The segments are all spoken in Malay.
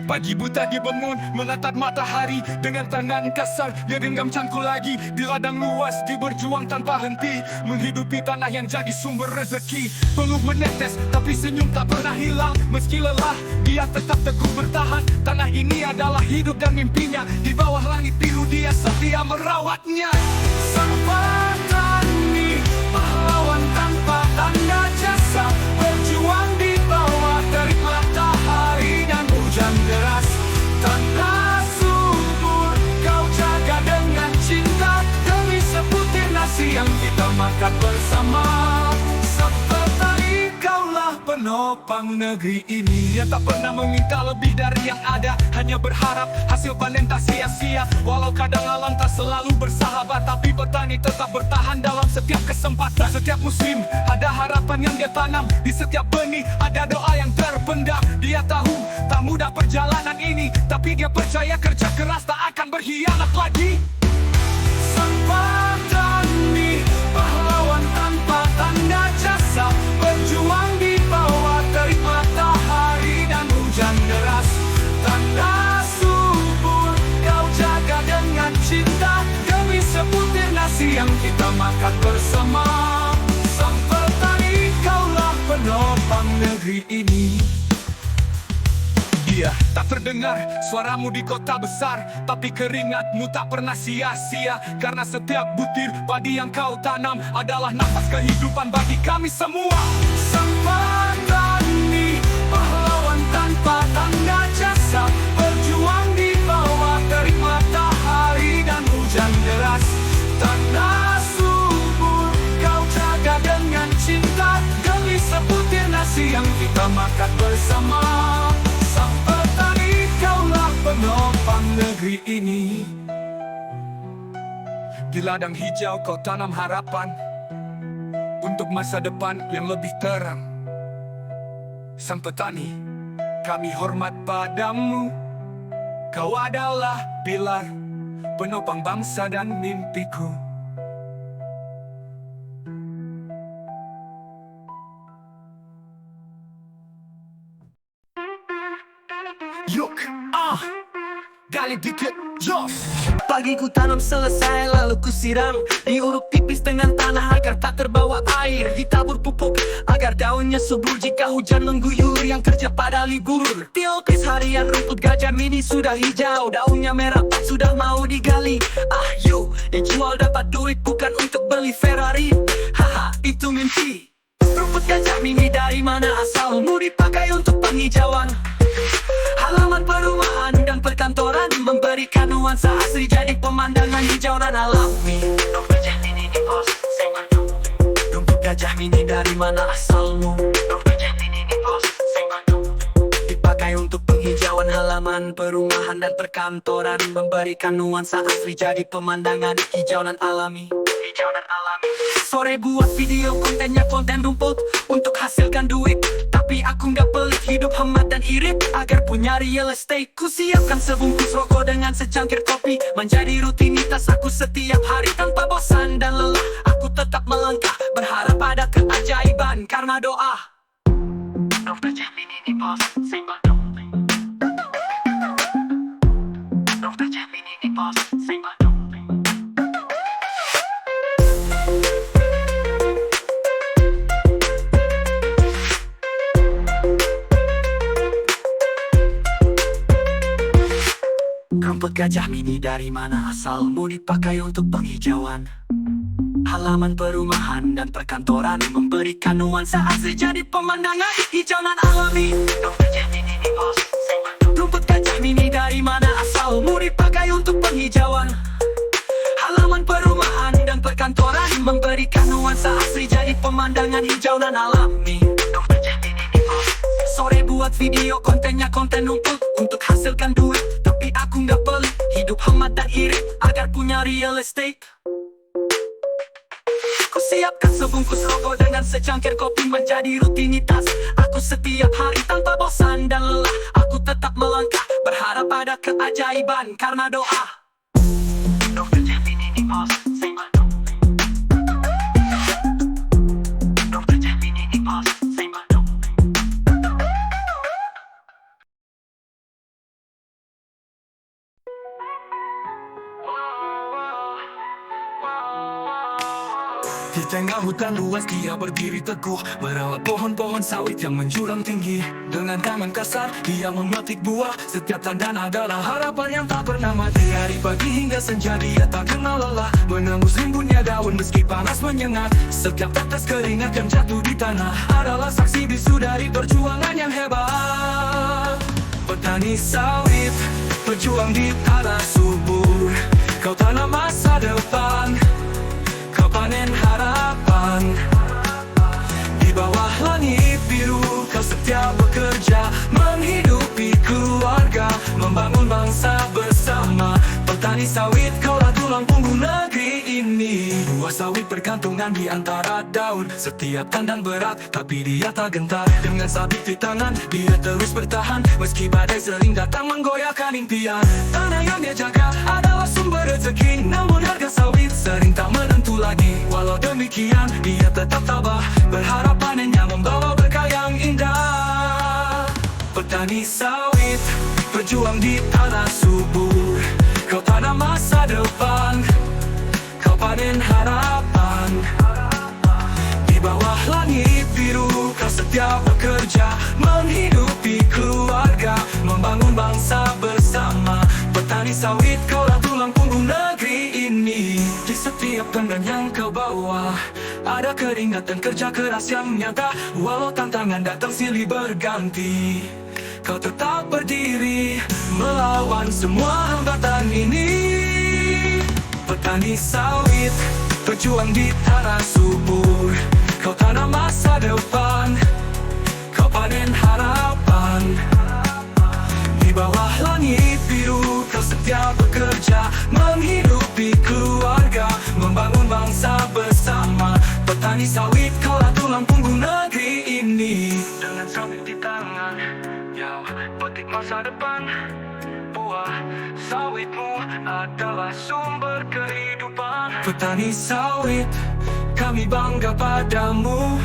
Pagi buta dia bangun, menatap matahari. Dengan tangan kasar, dia genggam cangkul lagi. Di ladang luas, dia berjuang tanpa henti, menghidupi tanah yang jadi sumber rezeki. Peluh menetes, tapi senyum tak pernah hilang. Meski lelah, dia tetap teguh bertahan. Tanah ini adalah hidup dan mimpinya. Di bawah langit biru, dia setia merawatnya. Sang petani, pahlawan tanpa tanda jasa, berjuang di bawah terik matahari dan hujan deras. Tanah subur kau jaga dengan cinta, demi sebutir nasi yang kita makan bersama. Seperti kaulah penopang negeri ini. Dia tak pernah meminta lebih dari yang ada, hanya berharap hasil panen tak sia-sia. Walau kadang alam tak selalu bersahabat, tapi petani tetap bertahan dalam setiap kesempatan. Setiap musim ada harapan yang dia tanam, di setiap benih ada doa yang terpendam. Dia tahu tak mudah perjalanan ini, tapi dia percaya kerja keras tak akan berkhianat lagi. Sang petani, pahlawan tanpa tanda jasa, berjuang di bawah terik matahari dan hujan deras. Tanah subur kau jaga dengan cinta, demi sebutir nasi yang kita makan bersama. Sang petani, kaulah penopang negeri ini. Dia tak terdengar suaramu di kota besar, tapi keringatmu tak pernah sia-sia. Karena setiap butir padi yang kau tanam adalah nafas kehidupan bagi kami semua. Sang petani, pahlawan tanpa tanda jasa, berjuang di bawah terik matahari dan hujan deras. Tanah subur kau jaga dengan cinta, demi sebutir nasi yang kita makan bersama. Sang petani, kaulah penopang negeri ini. Di ladang hijau kau tanam harapan untuk masa depan yang lebih terang. Sang petani, kami hormat padamu. Kau adalah pilar penopang bangsa dan mimpiku. Yuk, gali dikit, jos. Pagi ku tanam selesai lalu ku siram, diuruk tipis dengan tanah agar tak terbawa air. Ditabur pupuk agar daunnya subur jika hujan mengguyur, yang kerja pada libur. Diopis harian, rumput gajah mini sudah hijau, daunnya merah sudah mau digali. Yuk, dijual dapat duit bukan untuk beli Ferrari. Haha, itu mimpi. Rumput gajah mini dari mana asalmu, dipakai untuk penghijauan halaman perumahan dan perkantoran, memberikan nuansa asri jadi pemandangan hijau dan alami. Rumput gajah mini di pos, Sembatu. Rumput gajah mini dari mana asalmu? Rumput gajah mini di pos, Sembatu. Dipakai untuk penghijauan halaman perumahan dan perkantoran, memberikan nuansa asri jadi pemandangan hijau dan alami. Hijau dan alami. Sore buat video kontennya konten rumput untuk hasilkan duit, tapi aku nggak pelit hidup hemat dan irit. Agar punya real estate, ku siapkan sebungkus rokok dengan secangkir kopi. Menjadi rutinitas aku setiap hari tanpa bosan dan lelah. Aku tetap melangkah berharap ada keajaiban karena doa. Rumput gajah mini di pos, Sembatu. Rumput gajah mini di pos, Sembatu. Rumput gajah mini dari mana asalmu, dipakai untuk penghijauan halaman perumahan dan perkantoran, memberikan nuansa asri jadi pemandangan hijau dan alami. Rumput gajah mini di pos, Sembatu. Rumput gajah mini dari mana asalmu, dipakai untuk penghijauan halaman perumahan dan perkantoran, memberikan nuansa asri jadi pemandangan hijau dan alami. Rumput gajah mini di pos. Sore buat video kontennya konten rumput untuk hasilkan duit, tapi aku nggak pelit hidup hemat dan irit agar punya real estate. Ku siapkan sebungkus rokok dengan secangkir kopi, menjadi rutinitas aku setiap hari tanpa bosan dan lelah. Aku tetap melangkah berharap ada keajaiban karena doa. Rumput gajah mini di pos, Sembatu. Rumput gajah mini di pos, Sembatu. Di tengah hutan luas dia berdiri teguh, merawat pohon-pohon sawit yang menjulang tinggi. Dengan tangan kasar dia memetik buah. Setiap tandan adalah harapan yang tak pernah mati. Dari pagi hingga senja dia tak kenal lelah, menembus rimbunnya daun meski panas menyengat. Setiap tetes keringat yang jatuh di tanah adalah saksi bisu dari perjuangan yang hebat. Petani sawit berjuang di tanah subur. Kau tanam masa depan, kau panen harapan. Di bawah langit biru kau setia bekerja, menghidupi keluarga, membangun bangsa bersama. Petani sawit kaulah tulang punggung negeri ini. Buah sawit bergantungan di antara daun. Setiap tandan berat tapi dia tak gentar. Dengan sabit di tangan dia terus bertahan, meski badai sering datang menggoyahkan impian. Tanah yang dia jaga adalah sumber rezeki, namun harga sawit sering tak menentu lagi. Walau demikian dia tetap tabah, berharap panennya membawa berkah yang indah. Petani sawit berjuang di tanah subur. Kau tanam masa depan, kau panen harapan. Di bawah langit biru kau setia bekerja, menghidupi keluarga, membangun bangsa bersama. Petani sawit kaulah tulang punggung negeri ini. Di setiap tandan yang kau bawa ada keringat dan kerja keras yang nyata. Walau tantangan datang silih berganti, kau tetap berdiri melawan semua hambatan ini. Petani sawit berjuang di tanah subur. Kau tanam masa depan, kau panen harapan. Di bawah langit biru kau setia bekerja, menghidupi keluarga, membangun bangsa bersama. Petani sawit kaulah tulang punggung negeri ini. Dengan sawit di tangan, kau petik masa depan. Buah sawitmu adalah sumber kehidupan. Petani sawit, kami bangga padamu,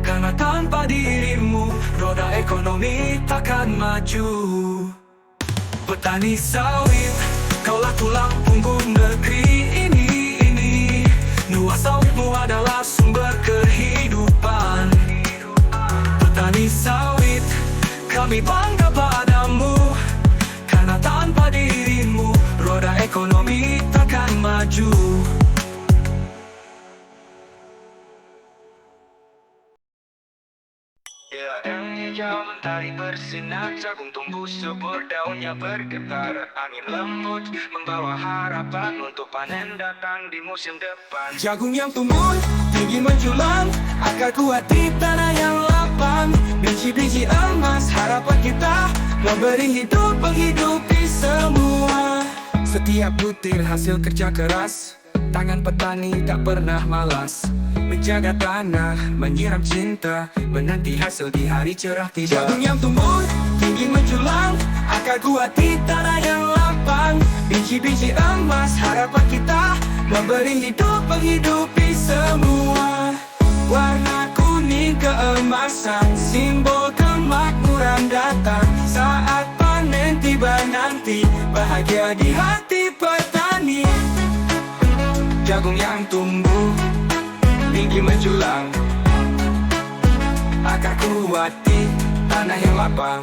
karena tanpa dirimu roda ekonomi takkan maju. Petani sawit, kaulah tulang punggung negeri ini. Nuas sawitmu adalah sumber kehidupan. Petani sawit, kami bangga padamu, karena tanpa dirimu roda ekonomi takkan maju. Yang hijau mentari bersinar, jagung tumbuh subur, daunnya bergetar. Angin lembut membawa harapan untuk panen datang di musim depan. Jagung yang tumbuh tinggi menjulang, akar kuat di tanah yang lapang. Biji-biji emas harapan kita, memberi hidup menghidupi semua. Setiap butir hasil kerja keras, tangan petani tak pernah malas. Menjaga tanah, menyiram cinta, menanti hasil di hari cerah tiba. Jagung yang tumbuh tinggi menjulang, akar kuat di tanah yang lapang. Biji-biji emas harapan kita, memberi hidup menghidupi semua. Warna kuning keemasan, simbol kemakmuran datang. Saat panen tiba nanti, bahagia di hati petani. Jagung yang tumbuh tinggi menjulang, akar kuat di tanah yang lapang.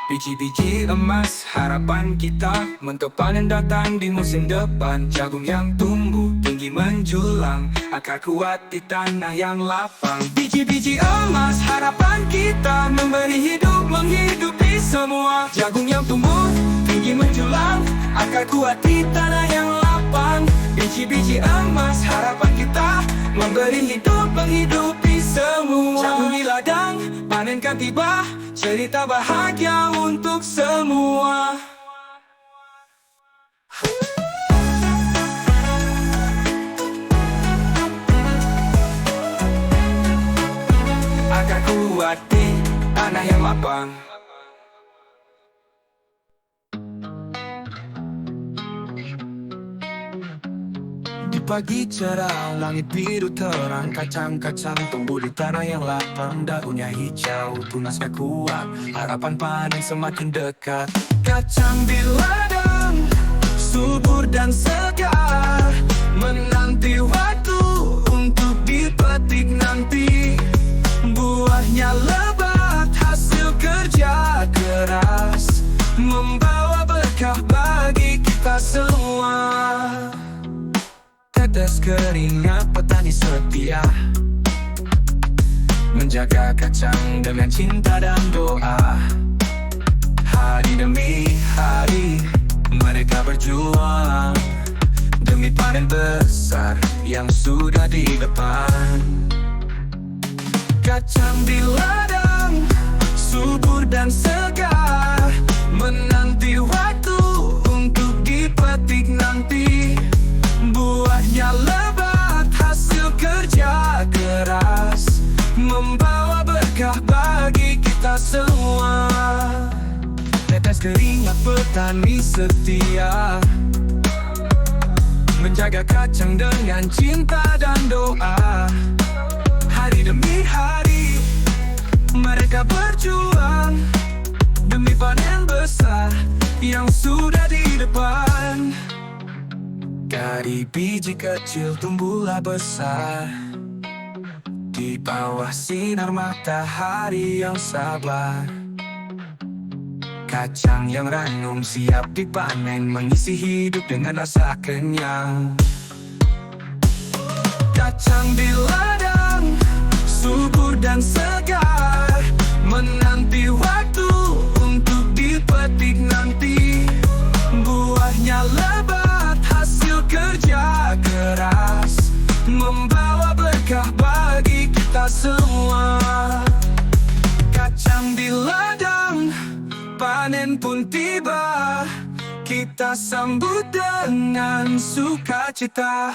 Biji-biji emas harapan kita, untuk panen datang di musim depan. Jagung yang tumbuh tinggi menjulang, akar kuat di tanah yang lapang. Biji-biji emas harapan kita, memberi hidup menghidupi semua. Jagung yang tumbuh tinggi menjulang, akar kuat di tanah yang lapang. Biji-biji emas harapan kita, memberi hidup menghidupi semua. Jagung di ladang panenkan tiba, cerita bahagia untuk semua. Akar kuat di tanah yang lapang. Di pagi cerah, langit biru terang, kacang-kacang tumbuh di tanah yang lapang. Daunnya hijau, tunasnya kuat, harapan panen semakin dekat. Kacang di ladang, subur dan segar, menanti waktu untuk ditanam. Buahnya lebat hasil kerja keras, membawa berkah bagi kita semua. Tetes keringat petani setia, menjaga kacang dengan cinta dan doa. Hari demi hari mereka berjuang demi panen besar yang sudah di depan. Kacang di ladang subur dan segar, menanti waktu untuk dipetik nanti. Buahnya lebat hasil kerja keras, membawa berkah bagi kita semua. Tetes keringat petani setia, menjaga kacang dengan cinta dan doa. Hari demi hari mereka berjuang demi panen besar yang sudah di depan. Dari biji kecil tumbuhlah besar, di bawah sinar matahari yang sabar. Kacang yang ranum siap dipanen, mengisi hidup dengan rasa kenyang. Kacang di ladang subur dan segar, menanti waktu untuk dipetik nanti. Buahnya lebat hasil kerja keras, membawa berkah bagi kita semua. Kacang di ladang, panen pun tiba, kita sambut dengan sukacita.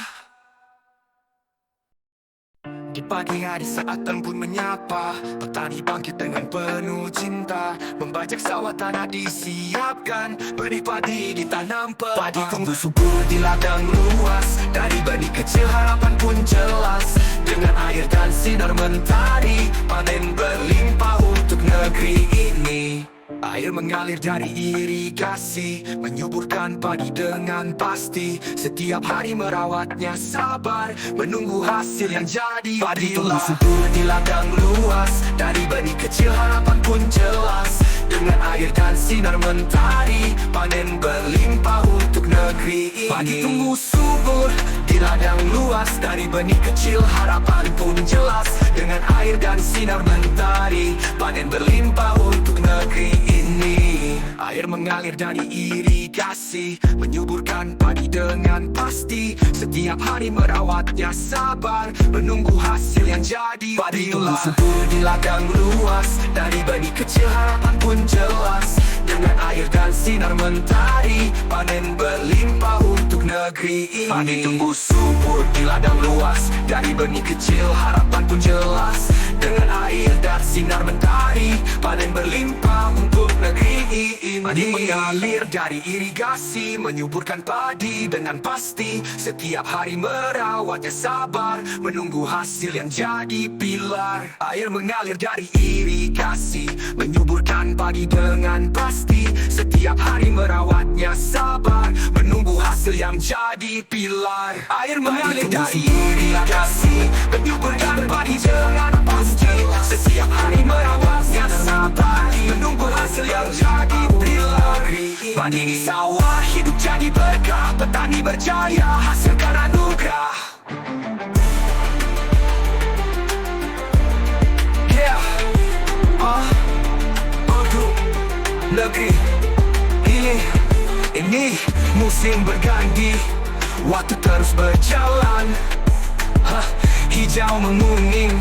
Di pagi hari saat embun menyapa, petani bangkit dengan penuh cinta, membajak sawah tanah disiapkan, benih padi ditanam padi. Tumbuh subur di ladang luas, dari benih kecil harapan pun jelas. Dengan air dan sinar mentari, panen berlimpah untuk negeri ini. Air mengalir dari irigasi, menyuburkan padi dengan pasti. Setiap hari merawatnya sabar, menunggu hasil yang jadi. Padi tumbuh subur di ladang luas, dari benih kecil harapan pun jelas. Dengan air dan sinar mentari, panen berlimpah untuk negeri ini. Padi tumbuh subur di ladang luas, dari benih kecil harapan pun jelas. Dengan air dan sinar mentari, panen berlimpah untuk negeri ini. Air mengalir dari irigasi, menyuburkan padi dengan pasti. Setiap hari merawatnya sabar, menunggu hasil yang jadi. Padi tumbuh subur di ladang luas, dari benih kecil harapan pun jelas. Dengan air dan sinar mentari, panen berlimpah untuk negeri ini. Padi tumbuh subur di ladang luas, dari benih kecil harapan pun jelas. Dengan air dan sinar mentari, panen berlimpah untuk negeri ini. Padi mengalir dari irigasi, menyuburkan padi dengan pasti. Setiap hari merawatnya sabar, menunggu hasil yang jadi pilar. Air mengalir dari irigasi, menyuburkan padi dengan pasti. Setiap hari merawatnya sabar, menunggu hasil yang jadi pilar. Air mengalir dari irigasi, menyuburkan padi dengan pasti. Setiap hari merawatnya sabar, menunggu hasil yang jadi pilar. Padi di sawah hidup jadi berkah, petani berjaya hasilkan anugerah. Yeah, untuk negeri ini musim berganti, waktu terus berjalan. Hijau menguning,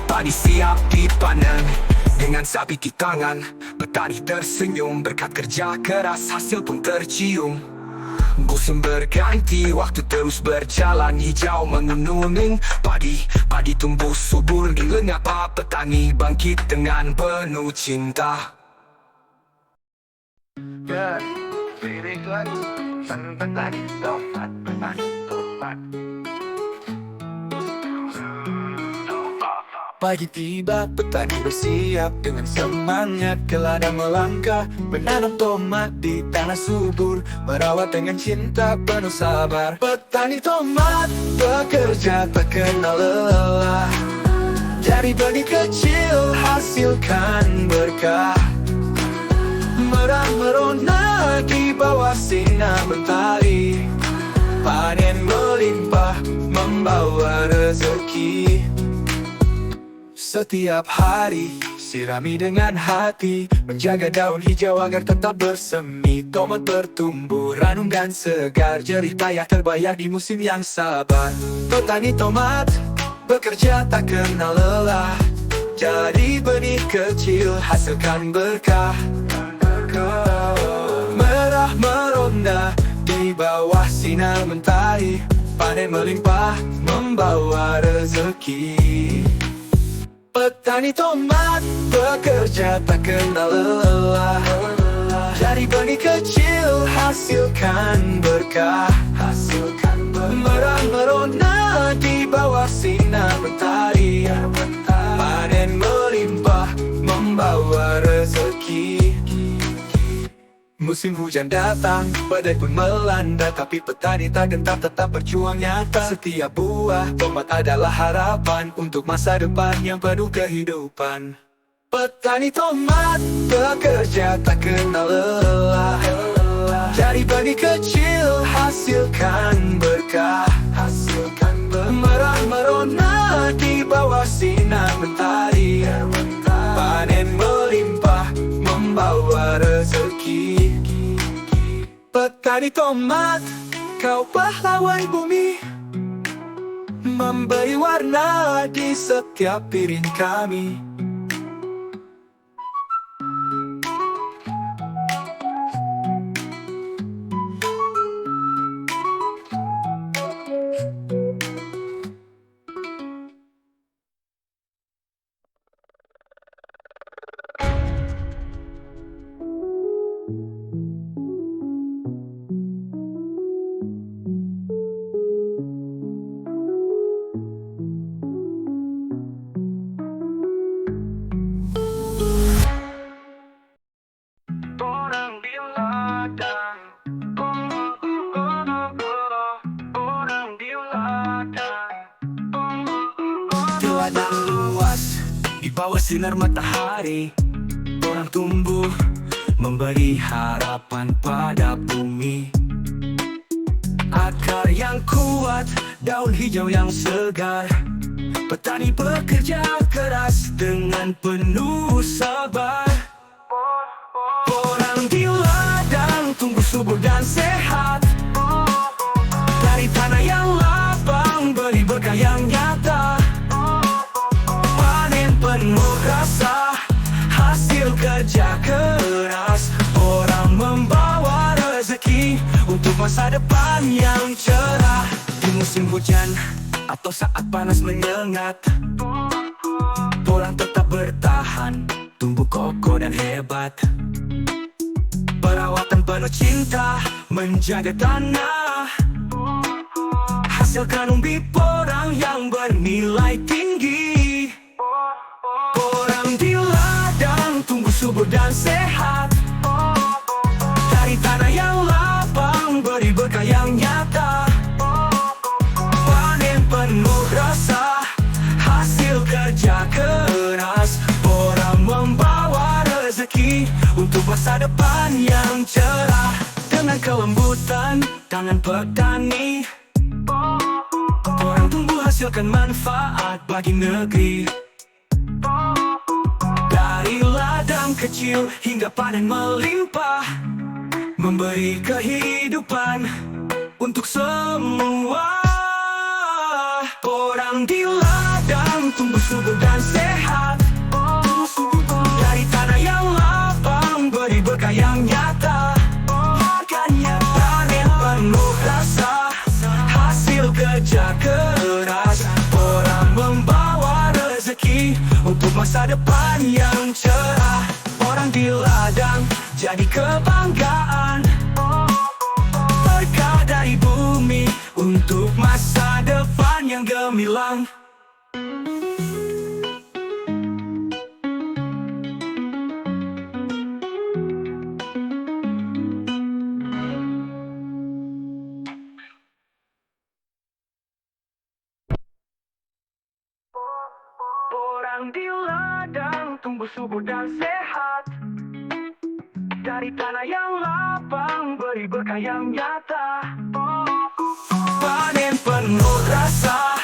padi siap dipanen. Dengan sapi di tangan, petani tersenyum. Berkat kerja keras, hasil pun tercium. Musim berganti, waktu terus berjalan. Hijau menguning, padi tumbuh subur. Di mengapa petani bangkit dengan penuh cinta. Pagi tiba, petani bersiap dengan semangat ke ladang melangkah, menanam tomat di tanah subur, merawat dengan cinta penuh sabar. Petani tomat bekerja tak kenal lelah, Dari benih kecil hasilkan berkah, merah merona di bawah sinar mentari. Panen melimpah membawa rezeki. Setiap hari sirami dengan hati, menjaga daun hijau agar tetap bersemi. Tomat bertumbuh ranum dan segar, jerih payah terbayar di musim yang sabar. Petani tomat bekerja tak kenal lelah, dari benih kecil hasilkan berkah. Merah merona di bawah sinar mentari, panen melimpah membawa rezeki. Petani tomat bekerja tak kenal lelah, dari benih kecil hasilkan berkah. Merah merona di bawah sinar mentari, panen melimpah membawa rezeki. Musim hujan datang, badai pun melanda, tapi petani tak gentar tetap berjuang nyata. Setiap buah tomat adalah harapan untuk masa depan yang penuh kehidupan. Petani tomat bekerja tak kenal lelah, dari benih kecil hasilkan berkah. Merah merona di bawah sinar mentari, panen melimpah membawa rezeki. Petani tomat, kau pahlawan bumi, memberi warna di setiap piring kami. Orang di ladang, orang di ladang, di ladang luas, di bawah sinar matahari, orang tumbuh memberi harapan pada bumi. Akar yang kuat, daun hijau yang segar, petani bekerja keras dengan penuh sabar. Orang di ladang tumbuh subur dan sehat, dari tanah yang lapang beri berkah yang nyata. Panen penuh rasa, hasil kerja keras, orang membawa rezeki untuk masa depan yang cerah. Di musim hujan atau saat panas menyengat, orang tetap bertahan, tumbuh kokoh dan hebat. Perawatan penuh cinta, menjaga tanah, hasilkan umbi porang yang bernilai tinggi. Orang di ladang tumbuh subur dan sehat, dari tanah yang lapang beri berkah yang nyata. Panen penuh rasa, hasil kerja keras, orang membawa rezeki untuk masa depan yang cerah. Dengan kelembutan tangan petani, orang tumbuh hasilkan manfaat bagi negeri. Dari ladang kecil hingga panen melimpah, memberi kehidupan untuk semua. Orang di ladang tumbuh subur dan sehat, dari tanah yang lapang beri berkah yang nyata. Panen penuh rasa, hasil kerja keras, orang membawa rezeki untuk masa depan yang cerah. Orang di ladang jadi kebanggaan, berkah dari bumi untuk masa depan yang gemilang. tumbuh subur dan sehat. Dari tanah yang lapang beri berkah yang nyata. Panen penuh rasa,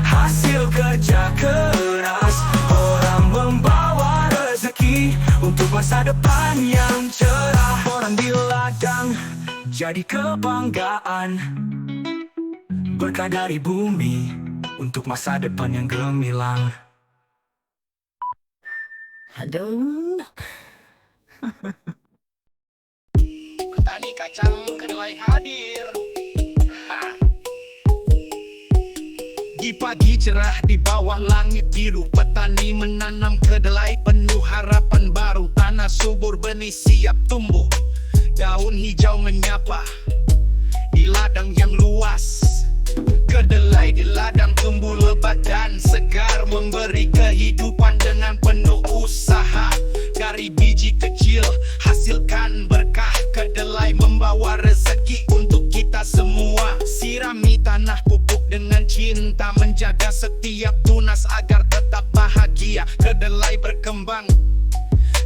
hasil kerja keras. Orang membawa rezeki untuk masa depan yang cerah. Orang di ladang jadi kebanggaan, berkah dari bumi untuk masa depan yang gemilang. Aduh. Petani kacang kedelai hadir. Di pagi cerah di bawah langit biru, petani menanam kedelai penuh harapan baru. Tanah subur, benih siap tumbuh, daun hijau menyapa di ladang yang luas. Kedelai di ladang tumbuh lebat dan segar, memberi kehidupan dengan penuh usaha. Dari biji kecil hasilkan berkah, kedelai membawa rezeki untuk kita semua. Sirami tanah pupuk dengan cinta, menjaga setiap tunas agar tetap bahagia. Kedelai berkembang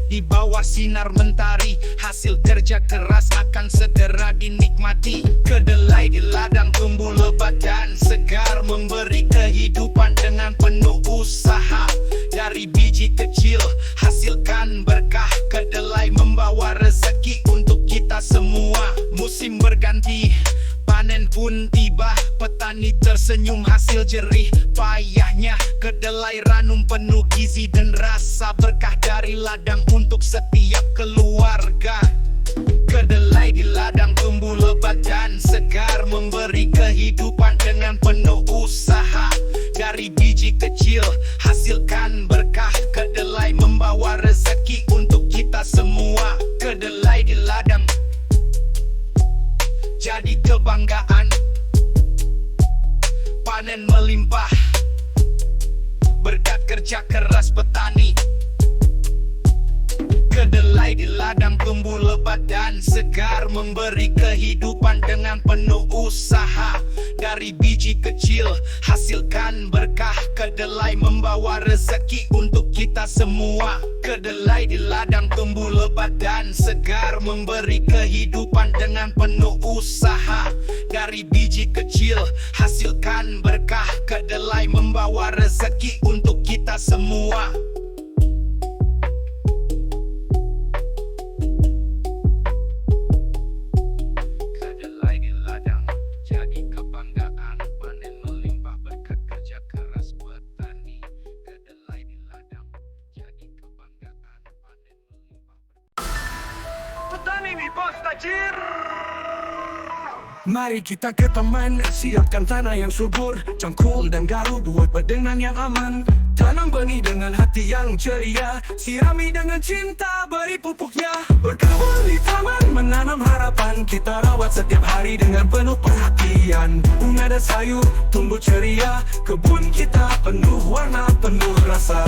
di bawah sinar mentari, hasil kerja keras akan segera dinikmati. Kedelai di ladang tumbuh lebat dan segar, memberi kehidupan dengan penuh usaha. Dari biji kecil hasilkan berkah, kedelai membawa rezeki untuk kita semua. Musim berganti, panen pun tiba, petani tersenyum hasil jerih payahnya. Kedelai ranum penuh gizi dan rasa, berkah dari ladang untuk setiap keluarga. Kedelai di ladang tumbuh lebat dan segar, memberi kehidupan dengan penuh usaha. Dari biji kecil hasilkan berkah, kedelai membawa rezeki untuk kita semua. Kedelai di ladang jadi kebanggaan, panen melimpah berkat kerja keras petani. Kedelai di ladang tumbuh lebat dan segar, memberi kehidupan dengan penuh usaha. Dari biji kecil hasilkan berkah, kedelai membawa rezeki untuk kita semua. Kedelai di ladang tumbuh lebat dan segar, memberi kehidupan dengan penuh usaha. Dari biji kecil hasilkan berkah, kedelai membawa rezeki untuk kita semua. Kedelai di ladang jadi kebanggaan, panen melimpah berkat kerja keras petani. Kedelai di ladang jadi kebanggaan, panen melimpah. Petani mi bos tajir. Mari kita ke taman, siapkan tanah yang subur, cangkul dan garu, buat pedengan yang aman. Tanam benih dengan hati yang ceria, sirami dengan cinta, beri pupuknya. Berkebun di taman, menanam harapan, kita rawat setiap hari dengan penuh perhatian. Bunga dan sayur tumbuh ceria, kebun kita penuh warna, penuh rasa.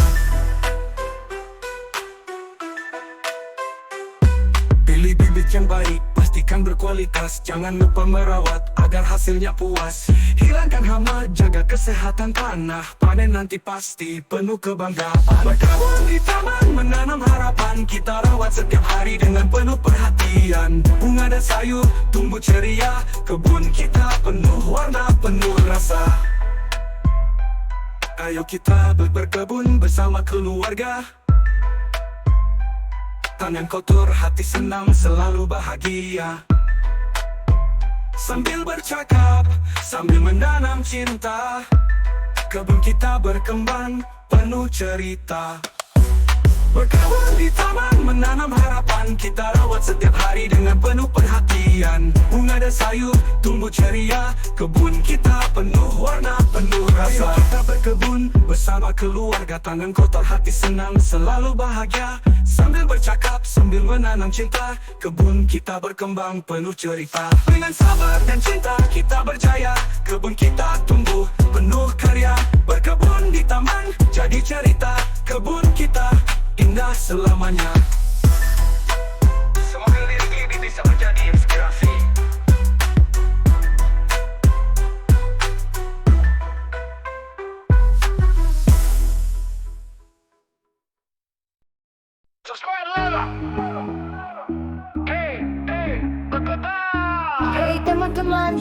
Pilih bibit yang baik, pastikan berkualitas, jangan lupa merawat agar hasilnya puas. Hilangkan hama, jaga kesehatan tanah, panen nanti pasti penuh kebanggaan. Berkebun di taman, menanam harapan, kita rawat setiap hari dengan penuh perhatian. Bunga dan sayur tumbuh ceria, kebun kita penuh warna, penuh rasa. Ayo kita berkebun bersama keluarga. Tangan kotor, hati senang, selalu bahagia. Sambil bercakap, sambil menanam cinta, kebun kita berkembang, penuh cerita. Berkebun di taman, menanam harapan, kita rawat setiap hari dengan penuh perhatian. Bunga dan sayur tumbuh ceria, kebun kita penuh warna, penuh rasa. Ayo kita berkebun bersama keluarga, tangan kotor, hati senang, selalu bahagia. Sambil bercakap, sambil menanam cinta, kebun kita berkembang, penuh cerita. Dengan sabar dan cinta kita berjaya, kebun kita tumbuh, penuh karya. Berkebun di taman, jadi cerita, kebun kita indah selamanya.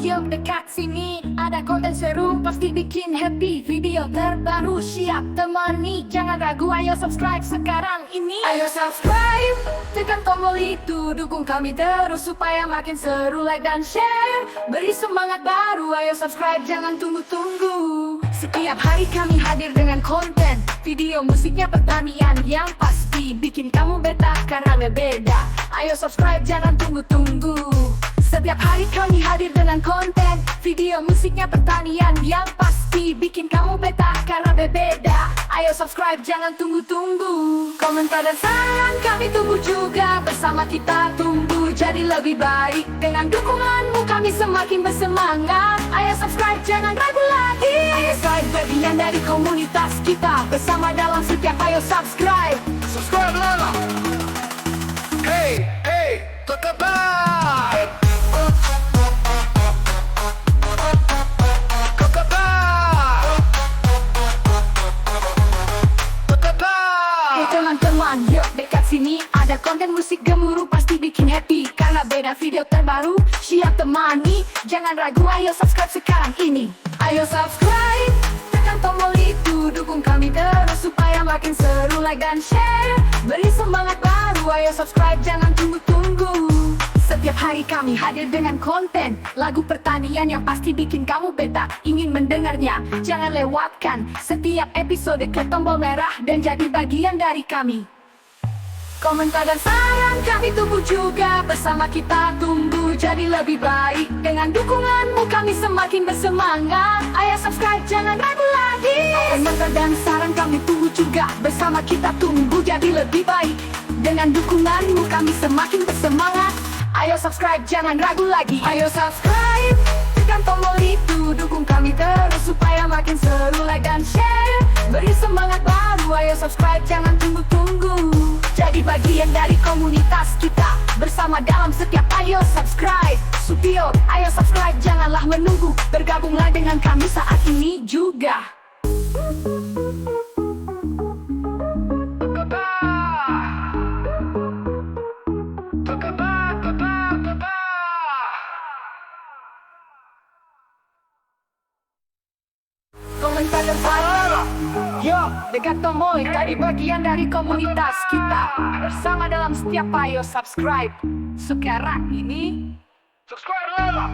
yuk dekat sini. Ada konten seru pasti bikin happy. Video terbaru siap temani. Jangan ragu, ayo subscribe sekarang ini. Ayo subscribe, tekan tombol itu. Dukung kami terus supaya makin seru. Like dan share, beri semangat baru. Ayo subscribe, jangan tunggu-tunggu. Setiap hari kami hadir dengan konten video musiknya pertanian yang pasti bikin kamu betah karena berbeda. Ayo subscribe, jangan tunggu-tunggu. Setiap hari kami hadir dengan konten video musiknya pertanian yang pasti bikin kamu betah karena berbeda. Ayo subscribe, jangan tunggu-tunggu. Komentar dan saran kami tunggu juga. Bersama kita tumbuh jadi lebih baik. Dengan dukunganmu kami semakin bersemangat. Ayo subscribe, jangan ragu lagi. Ayo subscribe, bagian dari komunitas kita. Bersama dalam setiap ayo subscribe. Subscribe lah. Hey, hey, tetap baik. Teman-teman, yuk dekat sini. Ada konten musik gemuruh pasti bikin happy. Karena beda video terbaru siap temani. Jangan ragu, ayo subscribe sekarang ini. Ayo subscribe, tekan tombol itu. Dukung kami terus supaya makin seru. Like dan share, beri semangat baru. Ayo subscribe, jangan tunggu-tunggu. Setiap hari kami hadir dengan konten lagu pertanian yang pasti bikin kamu betah. Ingin mendengarnya? Jangan lewatkan setiap episode, ke tombol merah dan jadi bagian dari kami. Komentar dan saran kami tunggu juga. Bersama kita tumbuh jadi lebih baik. Dengan dukunganmu kami semakin bersemangat. Ayo subscribe, jangan ragu lagi. Komentar dan saran kami tunggu juga. Bersama kita tumbuh jadi lebih baik. Dengan dukunganmu kami semakin bersemangat. Ayo subscribe, jangan ragu lagi. Ayo subscribe, tekan tombol itu. Dukung kami terus supaya makin seru. Like dan share, beri semangat baru. Ayo subscribe, jangan tunggu-tunggu. Jadi bagian dari komunitas kita. Bersama dalam setiap ayo subscribe. Supio, ayo subscribe, janganlah menunggu. Bergabunglah dengan kami saat ini juga. Komentar dan saran, yuk dekat tombol jadi bagian dari komunitas kita. Bersama dalam setiap ayo subscribe sekarang ini. Subscribe lah.